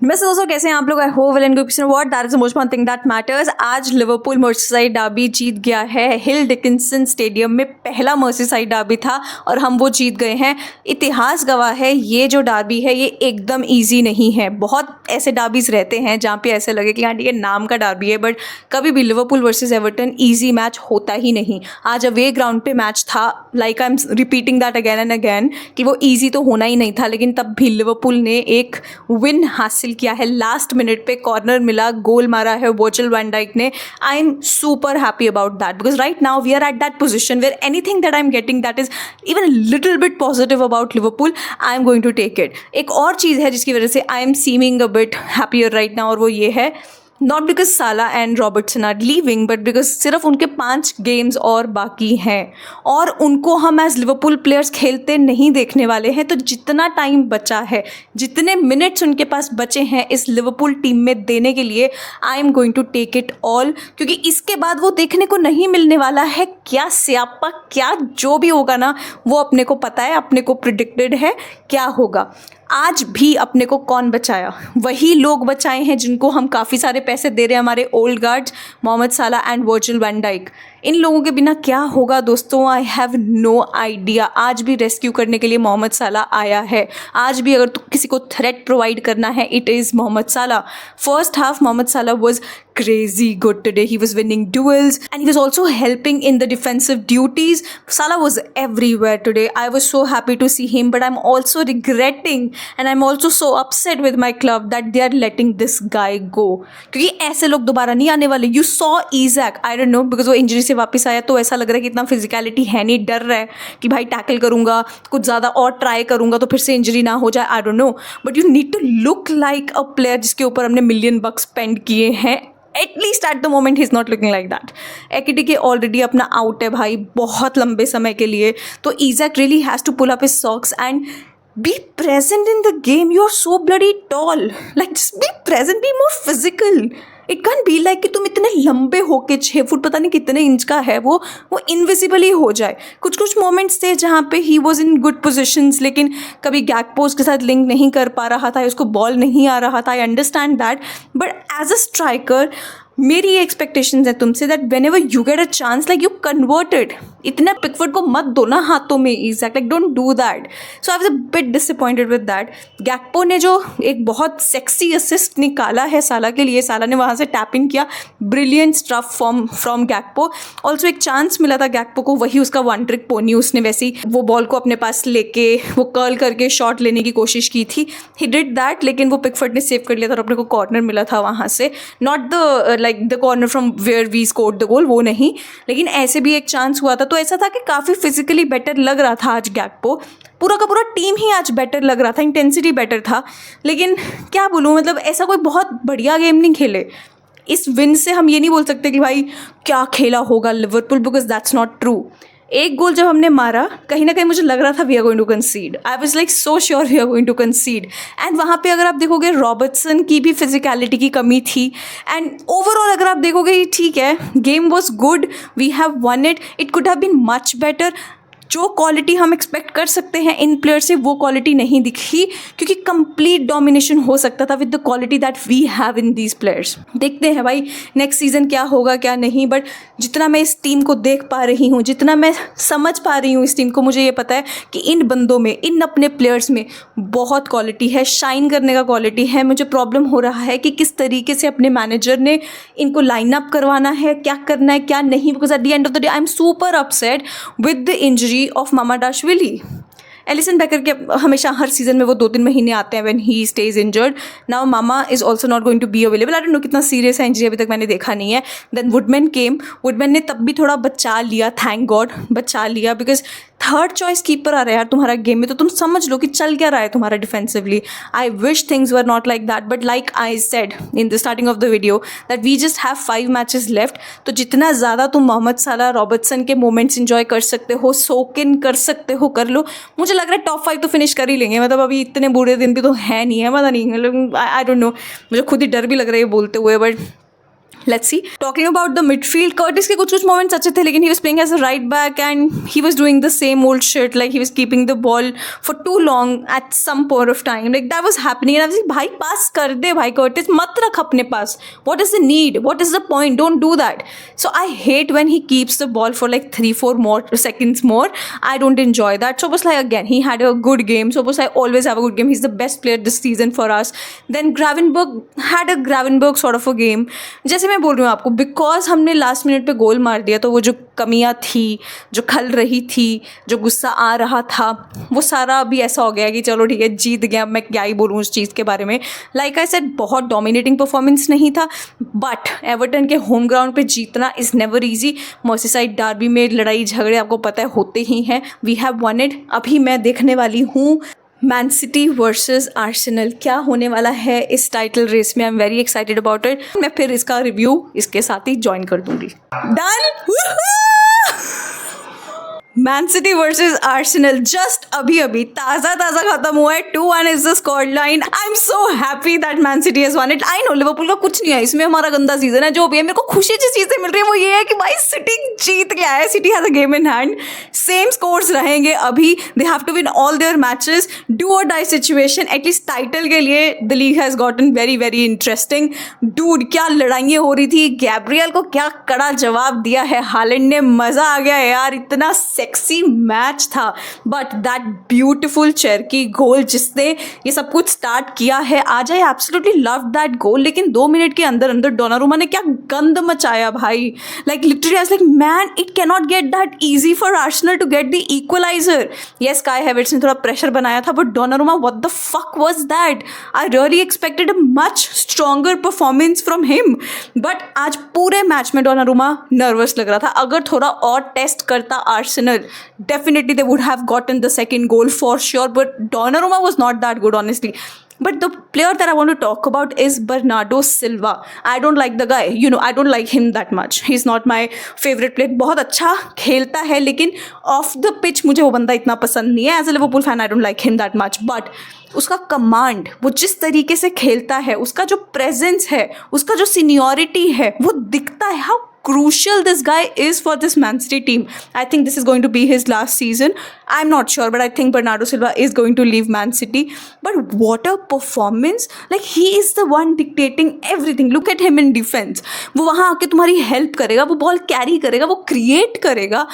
वैसे दोस्तों कैसे हैं आप लोग? I hope well and good. What that is the most important thing that matters. आज लिवरपूल मर्सीसाइड डर्बी जीत गया है। हिल डिकिंसन स्टेडियम में पहला मर्सीसाइड डर्बी था और हम वो जीत गए हैं। इतिहास गवाह है ये जो डर्बी है ये एकदम ईजी नहीं है। बहुत ऐसे डर्बीज रहते हैं जहाँ पे ऐसे लगे कि हाँ ठीक है नाम का डर्बी है, बट कभी भी Liverpool versus Everton easy match होता ही नहीं। आज अवे ग्राउंड पे मैच था, like I am repeating that again and again कि वो ईजी तो होना ही नहीं था, लेकिन तब भी लिवरपूल ने एक विन हासिल किया है। लास्ट मिनट पे कॉर्नर मिला, गोल मारा है वर्जिल वैन डाइक ने। I am super happy about that because right now we are at that position where anything that I am getting that is even little bit positive about Liverpool, I am going to take it. एक और चीज़ है जिसकी वजह से I am seeming a bit happier right now, और वो ये है not because Salah and Robertson are leaving, but because सिर्फ उनके 5 गेम्स और बाकी हैं और उनको हम एज लिवरपूल प्लेयर्स खेलते नहीं देखने वाले हैं। तो जितना टाइम बचा है, जितने मिनट्स उनके पास बचे हैं इस लिवरपूल टीम में देने के लिए, I am going to take it all, क्योंकि इसके बाद वो देखने को नहीं मिलने वाला है क्या स्यापा, क्या जो भी होगा ना वो अपने को पता है, अपने को प्रिडिक्टेड है क्या होगा। आज भी अपने को कौन बचाया? वही लोग बचाए हैं जिनको हम काफ़ी सारे पैसे दे रहे हैं, हमारे old guards Mohamed Salah and Virgil van Dijk. इन लोगों के बिना क्या होगा दोस्तों? I have no idea. आज भी रेस्क्यू करने के लिए मोहम्मद साला आया है। आज भी अगर किसी को थ्रेट प्रोवाइड करना है इट इज़ मोहम्मद साला। फर्स्ट हाफ मोहम्मद साला was crazy good today. He was winning duels and he was also helping in the defensive duties. Salah was everywhere today. I was so happy to see him, but I'm also regretting and I'm also so upset with my club that they are letting this guy go, क्योंकि ऐसे लोग दोबारा नहीं आने वाले। You saw Isak, I don't know, because वो injury से वापस आया तो ऐसा लग रहा है कि इतना फिजिकलिटी है नहीं, डर रहा है कि भाई टैकल करूंगा, कुछ ज़्यादा और ट्राई करूंगा तो फिर से इंजरी ना हो जाए, I don't know, but you need to look like a player जिसके ऊपर हमने $1 million स्पेंड किए हैं। At least at the moment he is not looking like that. Ekitike already अपना आउट है भाई बहुत लंबे समय के लिए, तो Isak really has to pull up his socks and be present in the game. You are so bloody tall, like just be present, be more physical. It can't be like कि तुम इतने लंबे हो के 6 फुट पता नहीं कितने inch का है वो इनविजिबल ही हो जाए। कुछ कुछ मोमेंट्स थे जहाँ पे he was in good positions, लेकिन कभी गैकपो के साथ लिंक नहीं कर पा रहा था, उसको बॉल नहीं आ रहा था। I understand that, but as a striker मेरी ये एक्सपेक्टेशंस है तुमसे that whenever you get a chance like you converted. इतना पिकफुट को मत दो ना हाथों में, exact like don't do that. So I was a bit disappointed with that. Gakpo ने जो एक बहुत सेक्सी असिस्ट निकाला है साला के लिए, साला ने वहाँ से टैप इन किया, brilliant stuff from Gakpo. Also एक चांस मिला था गैकपो को, वही उसका वन ट्रिक पोनी, उसने वैसी वो बॉल को अपने पास लेके वो कर्ल करके शॉट लेने की कोशिश की थी। ही डिड दैट, लेकिन वो पिकफुट ने सेव कर लिया था और अपने को कॉर्नर मिला था वहाँ से, not the like the corner from where we scored the goal, वो नहीं, लेकिन ऐसे भी एक चांस हुआ था। तो ऐसा था कि काफ़ी फिजिकली बेटर लग रहा था आज गैकपो। पूरा का पूरा टीम ही आज बेटर लग रहा था, इंटेंसिटी बेटर था, लेकिन क्या बोलूँ, मतलब ऐसा कोई बहुत बढ़िया गेम नहीं खेले। इस विन से हम ये नहीं बोल सकते कि भाई क्या खेला होगा Liverpool, because that's not true. एक गोल जब हमने मारा कहीं ना कहीं मुझे लग रहा था we are going to concede. I was like so sure we are going to concede. And वहाँ पे अगर आप देखोगे रॉबर्टसन की भी फिजिकलिटी की कमी थी। एंड ओवरऑल अगर आप देखोगे ठीक है, game was good, we have won it, it could have been much better. जो क्वालिटी हम एक्सपेक्ट कर सकते हैं इन प्लेयर से वो क्वालिटी नहीं दिखी, क्योंकि कंप्लीट डोमिनेशन हो सकता था with the quality that we have in these players. देखते हैं भाई नेक्स्ट सीज़न क्या होगा क्या नहीं, बट जितना मैं इस टीम को देख पा रही हूँ, जितना मैं समझ पा रही हूँ इस टीम को, मुझे ये पता है कि इन बंदों में, इन अपने प्लेयर्स में बहुत क्वालिटी है, शाइन करने का क्वालिटी है। मुझे प्रॉब्लम हो रहा है कि किस तरीके से अपने मैनेजर ने इनको लाइन अप करवाना है, क्या करना है क्या नहीं, because at the end of the day I am super upset with the injury of Mamardashvili. Alisson Becker के हमेशा हर सीजन में वो 2-3 महीने आते हैं when he stays injured. Now Mama is also not going to be available. I don't know कितना serious है injury, अभी तक मैंने देखा नहीं है। देन वुडमैन केम, वुडमैन ने तब भी थोड़ा बचा लिया, थैंक गॉड बचा लिया, बिकॉज थर्ड चॉइस कीपर आ रहा है यार तुम्हारा गेम में, तो तुम समझ लो कि चल क्या रहा है तुम्हारा defensively. I wish things were not like that, but like I said in the starting of the video that we just have 5 matches left. तो जितना ज़्यादा तुम मोहम्मद साला रॉबर्टसन के मोमेंट्स इंजॉय कर सकते हो, सोक इन कर सकते हो, कर लो। मुझे लग रहा है टॉप 5 तो फिनिश कर ही लेंगे, मतलब अभी इतने बुरे दिन भी तो है नहीं है, पता नहीं, मतलब आई डोंट नो, मुझे खुद ही डर भी लग रहा है ये बोलते हुए, but let's see. Talking about the midfield, Curtis के कुछ मोमेंट्स अच्छे थे, लेकिन he was playing as a right back and he was doing the same old shit, like he was keeping the ball for too long at some point of time, like that was happening and I was भाई पास कर दे भाई, Curtis मत रख अपने पास, what is the need, what is the point, don't do that. So I hate when he keeps the ball for like 3-4 more seconds more. I don't enjoy that. Szoboszlai again, he had a good game. Szoboszlai always have a good game. He's the best player this season for us. Then Gravenberch had a Gravenberch sort of a game. जैसे मैं बोल रही हूँ आपको, because हमने last minute पे गोल मार दिया तो वो जो कमियाँ थी, जो खल रही थी, जो गुस्सा आ रहा था, वो सारा अभी ऐसा हो गया कि चलो ठीक है जीत गया, मैं क्या ही बोलूँ उस चीज़ के बारे में. लाइक आई सेड, बहुत डोमिनेटिंग परफॉर्मेंस नहीं था, बट एवर्टन के होम ग्राउंड पे जीतना is never easy. Merseyside derby में लड़ाई झगड़े आपको पता है होते ही हैं. We have won it. अभी मैं देखने वाली हूँ मैन सिटी वर्सेस आर्सेनल. क्या होने वाला है इस टाइटल रेस में, I am very excited about it. मैं फिर इसका रिव्यू इसके साथ ही ज्वाइन कर दूंगी. Done. Man city versus Arsenal just अभी ताज़ा खत्म हुआ है. 2-1 is the score line. I am so happy that man city has one it. I know Liverpool का कुछ नहीं है इसमें, हमारा गंदा सीजन है. जो भी है, मेरे को खुशी जिस चीज़ से मिल रही है वो ये है कि भाई सिटी जीत गया है. City has a game in hand. Same scores रहेंगे अभी. They have to win all their matches. Do or die situation, at least title के लिए the league has gotten very interesting. Dude, क्या लड़ाइयाँ हो रही थी. गैब्रियल को क्या कड़ा जवाब दिया है हालैंड ने. मज़ा आ गया यार, इतना सेक्सी मैच था. बट दैट ब्यूटिफुल चेर्की गोल जिसने ये सब कुछ स्टार्ट किया है, आज I absolutely love that goal. लेकिन 2 मिनट के अंदर डोनारुमा ने क्या गंद मचाया भाई. Like literally I was like man, it can not get that easy for Arsenal to get the equaliser. Yes, Kai Havertz ने थोड़ा प्रेशर बनाया था, but Donnarumma, what the fuck was that. I really expected a much stronger performance from him. But आज पूरे match में Donnarumma nervous लग रहा था. अगर थोड़ा और टेस्ट करता Arsenal, definitely they would have gotten the second goal for sure, but Donnarumma was not that good honestly. But the player that I want to talk about is Bernardo Silva. I don't like the guy, you know, I don't like him that much. He's not my favorite player. बहुत अच्छा खेलता है, लेकिन off the pitch मुझे वो बंदा इतना पसंद नहीं है. As a Liverpool fan, I don't like him that much. But उसका कमांड, वो जिस तरीके से खेलता है, उसका जो प्रेजेंस है, उसका जो सीनियरिटी है, वो दिखता है. How crucial this guy is for this Man City team. I think this is going to be his last season. I'm not sure, but I think Bernardo Silva is going to leave Man City. But what a performance. Like he is the one dictating everything. Look at him in defense. वो वहाँ आके तुम्हारी help करेगा, वो ball carry करेगा, वो create करेगा.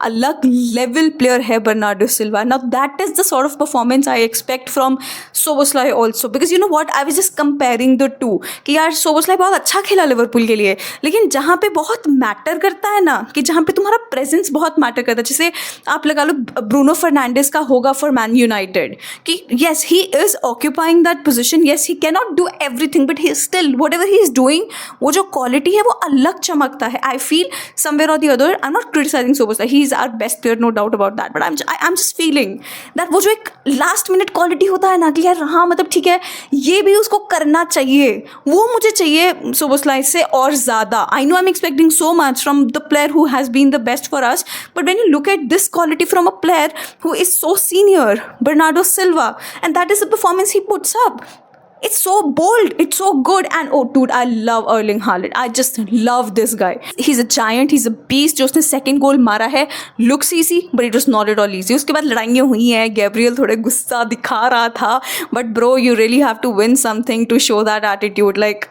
अलग लेवल प्लेयर है Bernardo Silva. Now that is the sort of performance I expect from Szoboszlai also. Because you know what, I was just comparing the two. कि यार Szoboszlai बहुत अच्छा खेला लिवरपूल के लिए, लेकिन जहाँ पे बहुत मैटर करता है ना, कि जहाँ पे तुम्हारा प्रेजेंस बहुत मैटर करता है, जैसे आप लगा लो ब्रूनो फर्नांडिस का होगा फॉर मैन यूनाइटेड, कि yes he is occupying that position, yes he can not do everything, but he still whatever he is doing, वो जो क्वालिटी है वो अलग चमकता है. I feel somewhere or the other, I am not criticising Szoboszlai, he is our best player, no doubt about that, but I am just feeling that वो जो एक लास्ट मिनट क्वालिटी होता है ना, कि यार हाँ मतलब ठीक है ये भी उसको करना चाहिए, वो मुझे चाहिए Szoboszlai से और ज़्यादा. I know I am expecting so much from the player who has been the best for us, but when you look at this quality from a player who is so senior, Bernardo Silva, and that is the performance he puts up. It's so bold, it's so good, and oh dude, I love Erling Haaland. I just love this guy. He's a giant, he's a beast. जो उसने second goal मारा है, looks easy, but it was not at all easy. उसके बाद लड़ाइयाँ हुई हैं, Gabriel थोड़े गुस्सा दिखा रहा था, but bro, you really have to win something to show that attitude. Like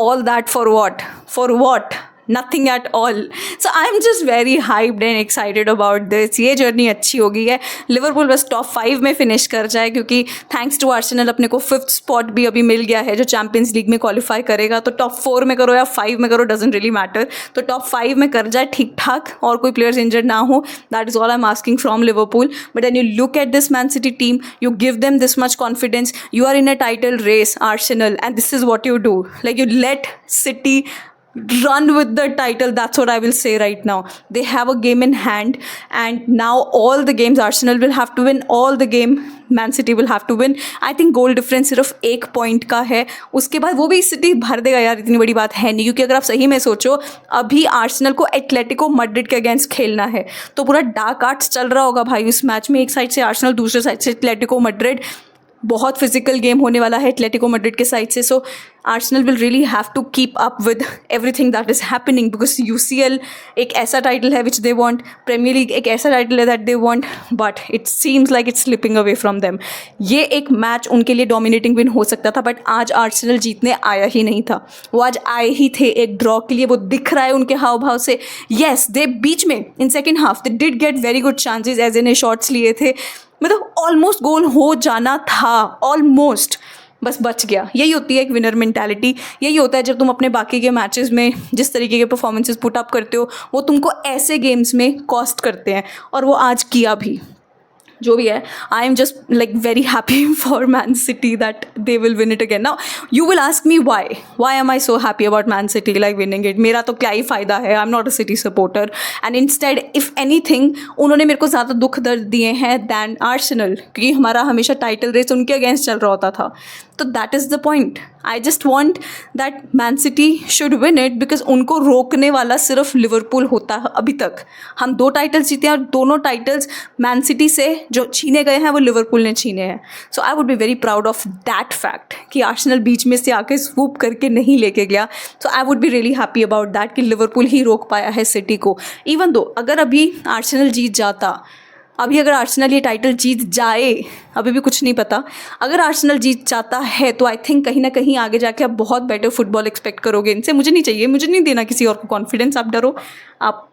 all that for what? For what? Nothing at all. So I'm just very hyped and excited about this. ये journey अच्छी हो गई है. Liverpool बस top 5 में finish कर जाए, क्योंकि थैंक्स टू आर्सेनल अपने को 5th स्पॉट भी अभी मिल गया है, जो चैम्पियंस लीग में क्वालिफाई करेगा. तो टॉप 4 में करो या 5 में करो, डजंट रियली मैटर. तो टॉप 5 में कर जाए ठीक ठाक, और कोई प्लेयर्स इंजर्ड ना हो. That is all I am asking from Liverpool. But when you look at this Man City team, you give them this much confidence. You are in a title race, Arsenal, and this is what you do. Like you let City run with the title. That's what I will say right now. They have a game in hand, and now all the games Arsenal will have to win, all the game Man City will have to win. I think goal difference सिर्फ 1 point का है, उसके बाद वो भी city भर देगा यार, इतनी बड़ी बात है नहीं. क्योंकि अगर आप सही में सोचो, अभी आर्सेनल को एटलेटिको मैड्रिड के अगेंस्ट खेलना है, तो पूरा डार्क आर्ट्स चल रहा होगा भाई उस मैच में. एक साइड से आर्सेनल, दूसरे साइड से एटलेटिको मैड्रिड. बहुत फिजिकल गेम होने वाला है एटलेटिको मैड्रिड के साइड से. So Arsenal will really have to keep up with everything that is happening, because UCL एक ऐसा टाइटल है which they want, Premier League एक ऐसा टाइटल है that they want, but it seems like it's slipping away from them. ये एक match उनके लिए डोमिनेटिंग विन हो सकता था, बट आज आर्सेनल जीतने आया ही नहीं था. वो आज आए ही थे एक ड्रॉ के लिए. वो दिख रहा है उनके हाव भाव से. येस, दे बीच में in second half they did get very good chances, as in shots लिए थे, मतलब ऑलमोस्ट गोल हो जाना था, ऑलमोस्ट, बस बच गया. यही होती है एक विनर मेंटालिटी. यही होता है जब तुम अपने बाकी के मैचेस में जिस तरीके के परफॉर्मेंसेस पुट अप करते हो, वो तुमको ऐसे गेम्स में कॉस्ट करते हैं, और वो आज किया भी. जो भी है, I am just like very happy for Man City that they will win it again. Now you will ask me why am I so happy about Man City like winning it. मेरा तो क्या ही फ़ायदा है, I am not a City supporter, and instead if anything उन्होंने मेरे को ज़्यादा दुख दर्द दिए हैं दैन आर्सेनल, क्योंकि हमारा हमेशा टाइटल रेस उनके अगेंस्ट चल रहा होता था. तो that is the point. I just want that man city should win it, because उनको रोकने वाला सिर्फ लिवरपूल होता है अभी तक. हम 2 टाइटल्स जीते हैं, और दोनों टाइटल्स मैन सिटी से जो छीने गए हैं वो लिवरपूल ने छीने हैं. So I would be very proud of that fact कि आर्सेनल बीच में से आके स्वूप करके नहीं लेके गया. So I would be really happy about that कि लिवरपूल ही रोक पाया है सिटी को. इवन दो अगर अभी आर्सेनल जीत जाता, अभी अगर आर्सेनल ये टाइटल जीत जाए, अभी भी कुछ नहीं पता, अगर आर्सेनल जीत जाता है तो आई थिंक कहीं ना कहीं आगे जाके आप बहुत बेटर फुटबॉल एक्सपेक्ट करोगे इनसे. मुझे नहीं चाहिए, मुझे नहीं देना किसी और को कॉन्फिडेंस. आप डरो, आप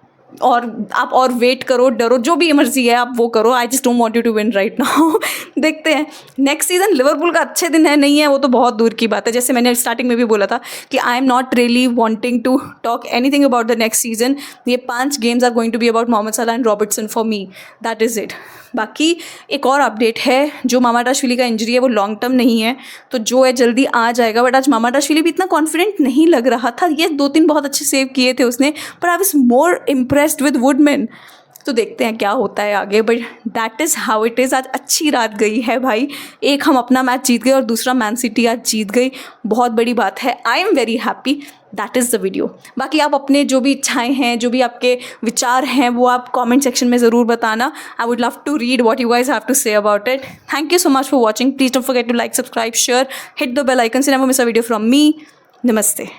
और वेट करो, डरो, जो भी मर्जी है आप वो करो. I just don't want you to win right now. देखते हैं नेक्स्ट सीजन लिवरपूल का अच्छे दिन है नहीं है, वो तो बहुत दूर की बात है. जैसे मैंने स्टार्टिंग में भी बोला था कि I am not really wanting to talk anything about the next season. ये 5 games are going to be about Mohamed Salah and Robertson for me. That is it. बाकी एक और अपडेट है, जो मामाडाशविली का इंजरी है वो लॉन्ग टर्म नहीं है, तो जो है जल्दी आ जाएगा. बट आज मामाडाशविली भी इतना कॉन्फिडेंट नहीं लग रहा था. ये 2-3 बहुत अच्छे सेव किए थे उसने, पर I was more impressed with woodman. तो देखते हैं क्या होता है आगे, but that is how it is. आज अच्छी रात गई है भाई. एक हम अपना मैच जीत गए और दूसरा मैन सिटी आज जीत गई. बहुत बड़ी बात है. I am very happy. That is the video. बाकी आप अपने जो भी इच्छाएं हैं, जो भी आपके विचार हैं, वो आप कमेंट सेक्शन में ज़रूर बताना. I would love to read what you guys have to say about it. Thank you so much for watching. Please don't forget to like, subscribe, share, hit the bell icon so never miss a video from me. नमस्ते.